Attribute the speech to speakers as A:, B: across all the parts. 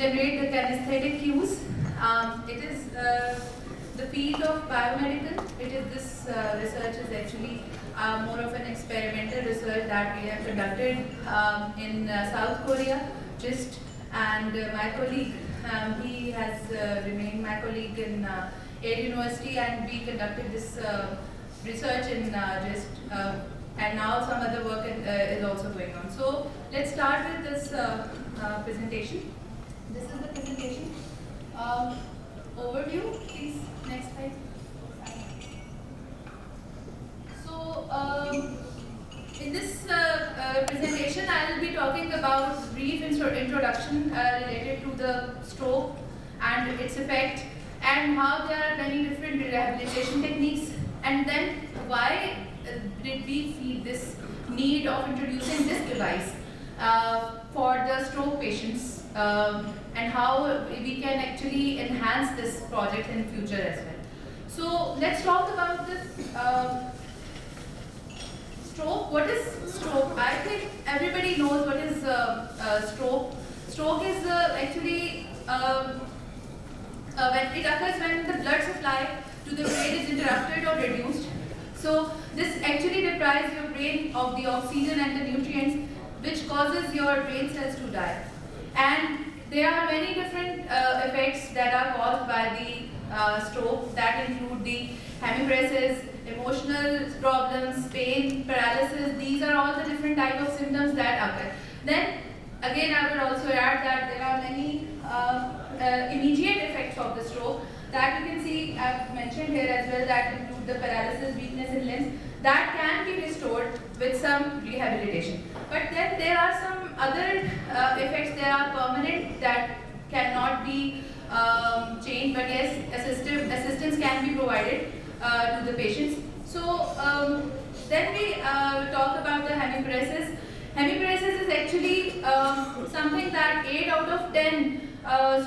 A: generate the kinesthetic cues. It is the field of biomedical. This research is actually more of an experimental research that we have conducted in South Korea, GIST, and my colleague, he has remained my colleague in Yale University, and we conducted this research in GIST, and now some other work is also going on. So let's start with this presentation. This is the presentation. Overview, please, next slide. So, in this presentation, I will be talking about brief introduction related to the stroke and its effect, and how there are many different rehabilitation techniques, and then why did we feel this need of introducing this device for the stroke patients, and how we can actually enhance this project in future as well. So let's talk about this stroke. What is stroke? I think everybody knows what is stroke. Stroke is actually when it occurs when the blood supply to the brain is interrupted or reduced. So this actually deprives your brain of the oxygen and the nutrients, which causes your brain cells to die. And there are many different effects that are caused by the stroke, that include the hemiparesis, emotional problems, pain, paralysis. These are all the different type of symptoms that occur. Then again, I would also add that there are many immediate effects of the stroke that you can see. I've mentioned here as well, that include the paralysis, weakness in limbs, that can be restored with some rehabilitation. But then there are some other effects that are permanent, that cannot be changed, but yes, assistance can be provided to the patients. So then we talk about the hemiparesis. Hemiparesis is actually something that 8 out of 10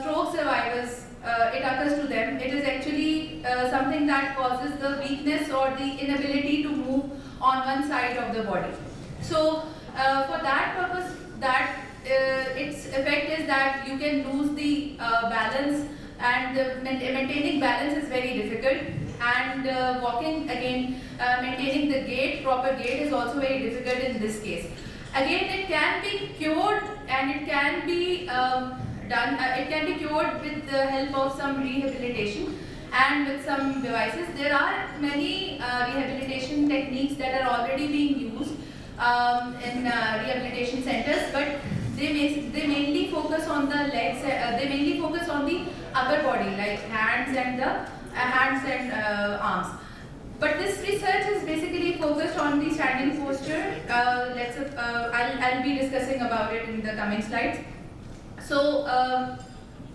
A: stroke survivors, it occurs to them. It is actually something that causes the weakness or the inability to move on one side of the body. So for that purpose, that its effect is that you can lose the balance, and maintaining balance is very difficult, and walking again, maintaining the gait, proper gait, is also very difficult in this case. Again, it can be cured, and it can be it can be cured with the help of some rehabilitation and with some devices. There are many rehabilitation techniques that are already being used in rehabilitation centers, but they mainly focus on the legs. They mainly focus on the upper body, like hands and arms. But this research is basically focused on the standing posture. I'll be discussing about it in the coming slides. So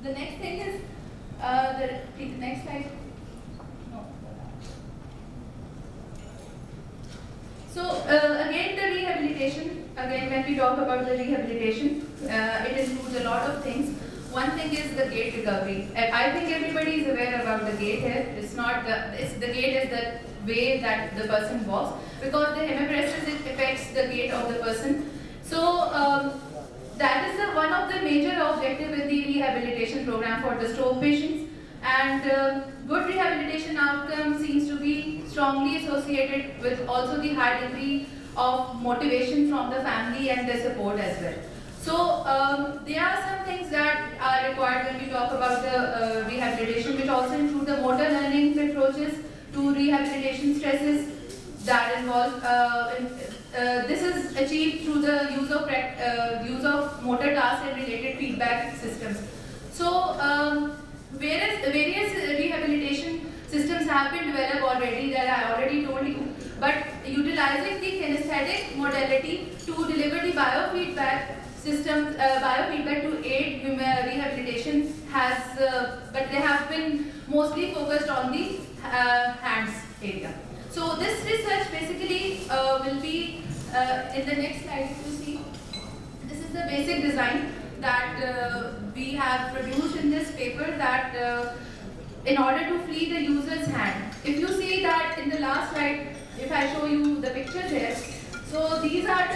A: the next thing is the next slide. No. So again, the rehabilitation. Again, when we talk about the rehabilitation, it includes a lot of things. One thing is the gait recovery. I think everybody is aware about the gait here. It's not the gait is the way that the person walks, because the hemiparesis, it affects the gait of the person. So that is one of the major objectives in the rehabilitation program for the stroke patients. And good rehabilitation outcome seems to be strongly associated with also the high degree of motivation from the family and their support as well. So there are some things that are required when we talk about the rehabilitation, which also include the motor learning approaches to rehabilitation stresses that involve. This is achieved through the use of motor task and related feedback systems. So various rehabilitation systems have been developed already, that I already told you. But utilizing the kinesthetic modality to deliver the biofeedback systems, biofeedback to aid rehabilitation has, but they have been mostly focused on the hands area. So this research basically will be in the next slide. If you see, this is the basic design that we have produced in this paper, that in order to free the user's hand. If you see that in the last slide, if I show you the pictures here, so these are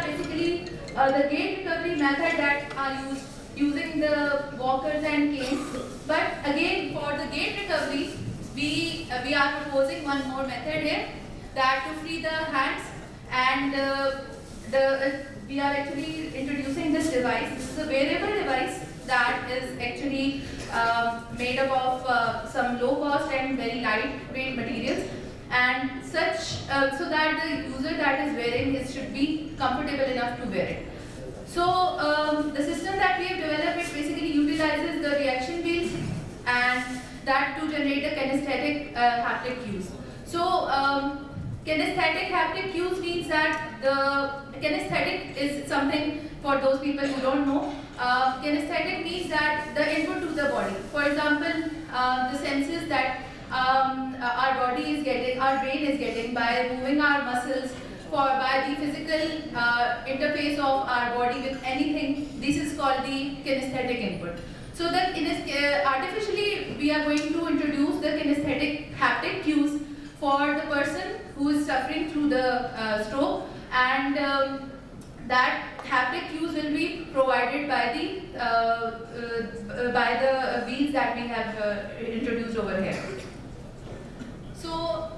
A: basically the gait recovery method that are used using the walkers and canes. But again, for the gait recovery, we are proposing one more method here, that to free the hands, and we are actually introducing this device. This is a wearable device that is actually made up of some low cost and very lightweight materials, and such so that the user that is wearing it should be comfortable enough to wear it. So the system that we have developed, it basically utilizes the reaction wheels and that to generate the kinesthetic haptic cues. So kinesthetic haptic cues means that the kinesthetic is something for those people who don't know. Kinesthetic means that the input to the body. For example, the senses that our body is getting, our brain is getting by moving our muscles, by the physical interface of our body with anything. This is called the kinesthetic input. So artificially we are going to introduce the kinesthetic haptic cues for the person who is suffering through the stroke, and that haptic cues will be provided by the wheels that we have introduced over here. So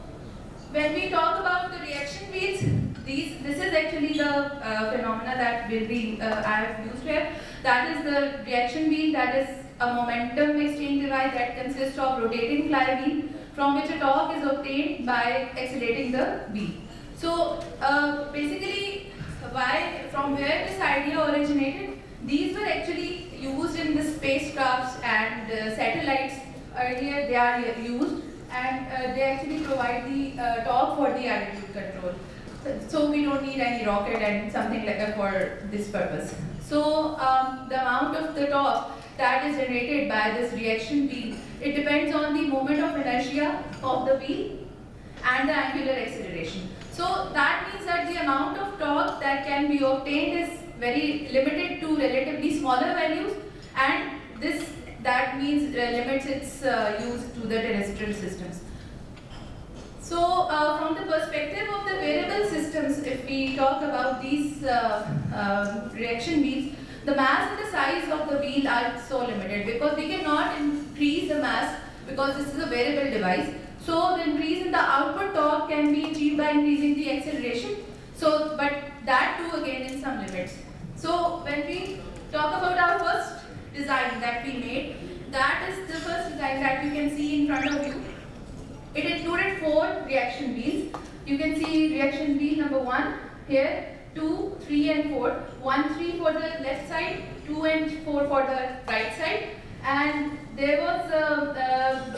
A: when we talk about the reaction wheels, this is actually the phenomena that will be I have used here. That is the reaction wheel, that is a momentum exchange device that consists of rotating flywheel from which a torque is obtained by accelerating the wheel. So basically, from where this idea originated, these were actually used in the spacecrafts and satellites. Earlier they are used, and they actually provide the torque for the altitude control. So we don't need any rocket and something like that for this purpose. So the amount of the torque that is generated by this reaction wheel, it depends on the moment of inertia of the wheel and the angular acceleration. So that means that the amount of torque that can be obtained is very limited to relatively smaller values, and that means limits its use to the terrestrial systems. So from the perspective of the wearable systems, if we talk about these reaction wheels, the mass and the size of the wheel are so limited because we cannot increase the mass because this is a wearable device. So the increase in the output torque can be achieved by increasing the acceleration. So, but that too again in some limits. So when we talk about our first design that we made, that is the first design that you can see in front of you. It included 4 reaction wheels. You can see reaction wheel number 1 here, 2, 3 and 4. 1, 3 for the left side, 2 and 4 for the right side. And there was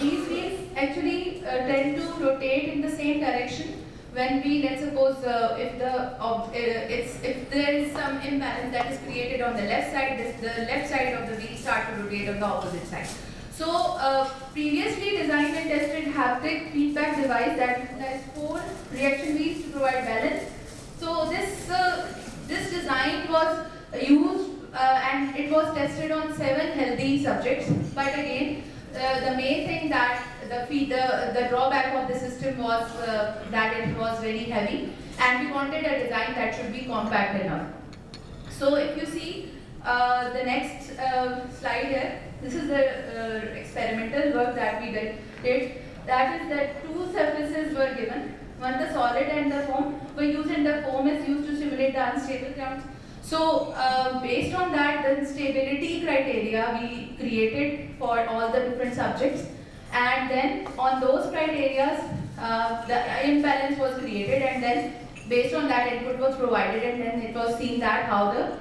A: these wheels actually tend to rotate in the same direction when we, let's suppose, if there is some imbalance that is created on the left side, the left side of the wheel start to rotate on the opposite side. So previously designed and tested haptic feedback device that utilized 4 reaction wheels to provide balance. So this design was used and it was tested on 7 healthy subjects. But again, the main thing that the drawback of the system was that it was very heavy, and we wanted a design that should be compact enough. So if you see the next slide here, this is the experimental work that we did. That is that 2 surfaces were given. One, the solid and the foam were used, and the foam is used to simulate the unstable grounds. So based on that, the stability criteria we created for all the different subjects, and then on those criteria the imbalance was created, and then based on that input was provided, and then it was seen that how the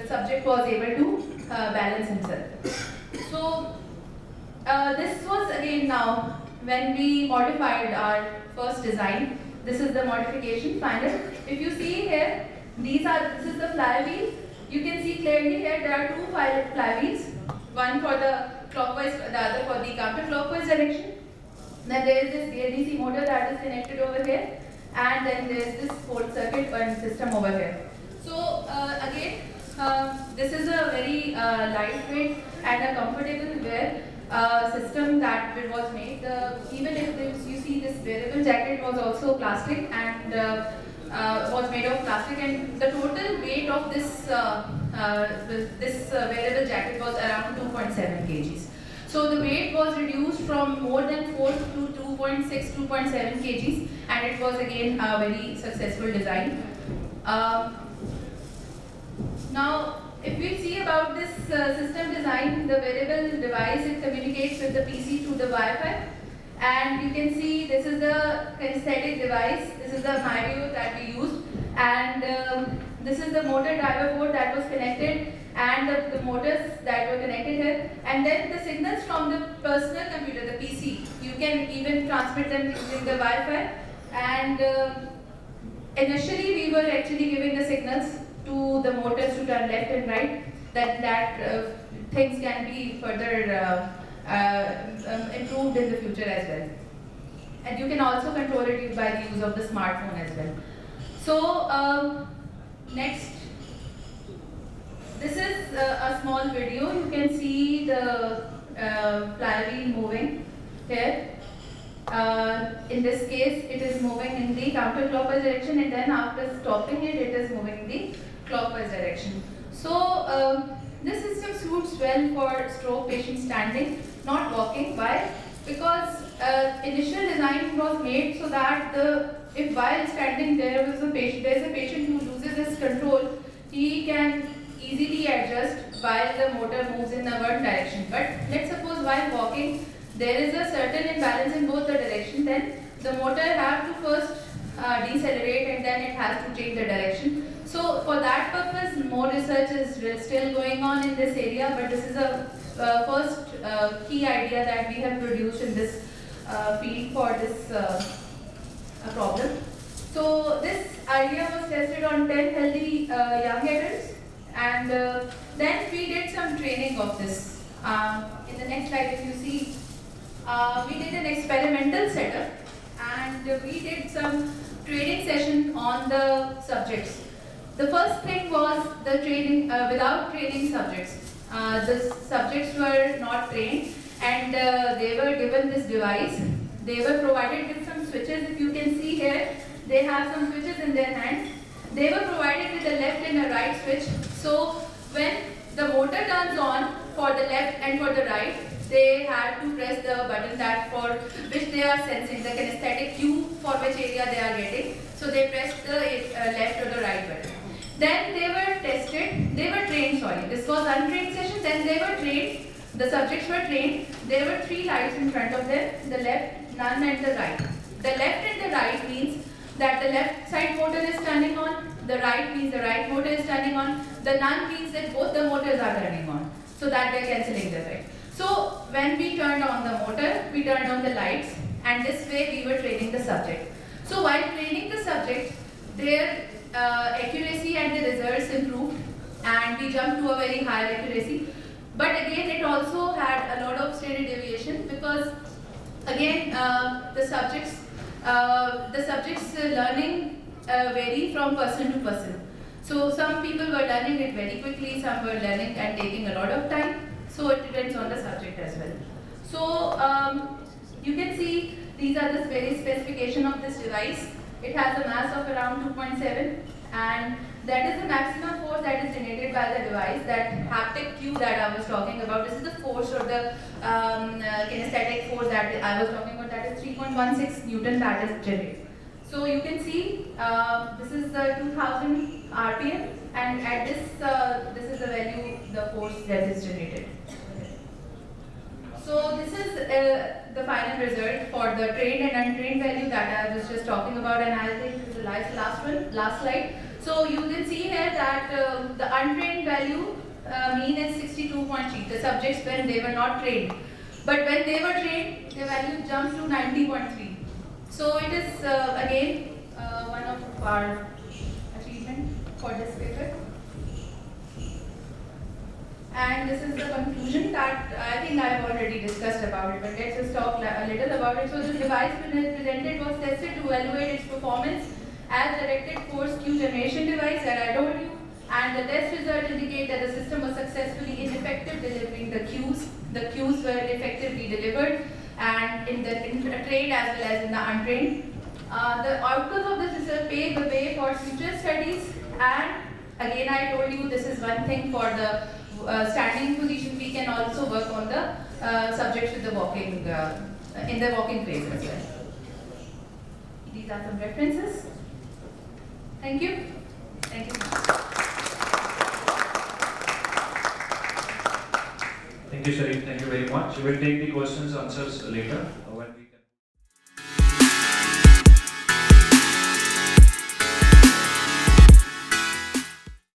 A: subject was able to balance himself. So this was again now when we modified our first design. This is the modification final. If you see here, this is the flywheel. You can see clearly here there are 2 flywheels, one for the clockwise, the other for the counterclockwise direction. Then there is this ADC motor that is connected over here, and then there is this 4th circuit burn system over here. So again, this is a very lightweight and a comfortable wear system that was made. Even if you see this wearable jacket was also plastic, and was made of plastic, and the total weight of this wearable jacket was around 2.7 kgs. So the weight was reduced from more than 4 to 2.6, 2.7 kgs, and it was again a very successful design. Now, if we see about this system design, the wearable device, it communicates with the PC through the Wi-Fi. And you can see this is the kinesthetic device, this is the Myrio that we used, and this is the motor driver board that was connected, and the motors that were connected here, and then the signals from the personal computer, the PC, you can even transmit them using the Wi-Fi. And initially we were actually giving the signals to the motors to turn left and right, that things can be further improved in the future as well. And you can also control it by the use of the smartphone as well. So next, this is a small video. You can see the flywheel moving here. In this case, it is moving in the counterclockwise direction, and then after stopping it, it is moving in the clockwise direction. So this system suits well for stroke patients standing, not walking. Why? Because initial design was made so that if while standing there is a patient who loses his control, he can easily adjust while the motor moves in the one direction. But let's suppose while walking, there is a certain imbalance in both the directions, then the motor have to first decelerate, and then it has to change the direction. So for that purpose, more research is still going on in this area, but this is a first key idea that we have produced in this field for this problem. So this idea was tested on 10 healthy young adults, and then we did some training of this. In the next slide, if you see, we did an experimental setup, and we did some training session on the subjects. The first thing was the training without training subjects. The subjects were not trained, and they were given this device. They were provided with some switches. If you can see here, they have some switches in their hands. They were provided with a left and a right switch. So when the motor turns on for the left and for the right, they had to press the button that for which they are sensing, the kinesthetic cue for which area they are getting. So they pressed the left or the right button. Then they were trained, this was untrained session, then they were trained, the subjects were trained, there were 3 lights in front of them, the left, none and the right. The left and the right means that the left side motor is turning on, the right means the right motor is turning on, the none means that both the motors are turning on, so that they are cancelling the right. So when we turned on the motor, we turned on the lights, and this way we were training the subject. So while training the subject, their accuracy and the results improved, and we jumped to a very high accuracy. But again, it also had a lot of standard deviation, because again the subjects learning vary from person to person. So some people were learning it very quickly, some were learning and taking a lot of time. So it depends on the subject as well. So you can see these are the very specification of this device. It has a mass of around 2.7, and that is the maximum force that is generated by the device, that haptic cue that I was talking about. This is the force, or the kinesthetic force that I was talking about, that is 3.16 Newton that is generated. So you can see this is the 2000 RPM, and at this is the value, the force that is generated. So this is the final result for the trained and untrained value that I was just talking about, and I think this is the last slide. So you can see here that the untrained value mean is 62.3, the subjects when they were not trained. But when they were trained, the value jumped to 90.3. So it is again one of our achievement for this paper. And this is the conclusion that I think I have already discussed about it, but let's just talk a little about it. So the device presented was tested to evaluate its performance as directed force cue generation device that I told you, and the test results indicate that the system was successfully ineffective delivering the cues. The cues were effectively delivered, and in the trained as well as in the untrained. The outcomes of this research pave the way for future studies, and again I told you this is one thing for the standing position. We can also work on the subjects with the walking in the walking phase as well. These are some references. Thank you. Thank you so much.
B: Thank you, Sharif. Thank you very much. We will take the questions, answers later.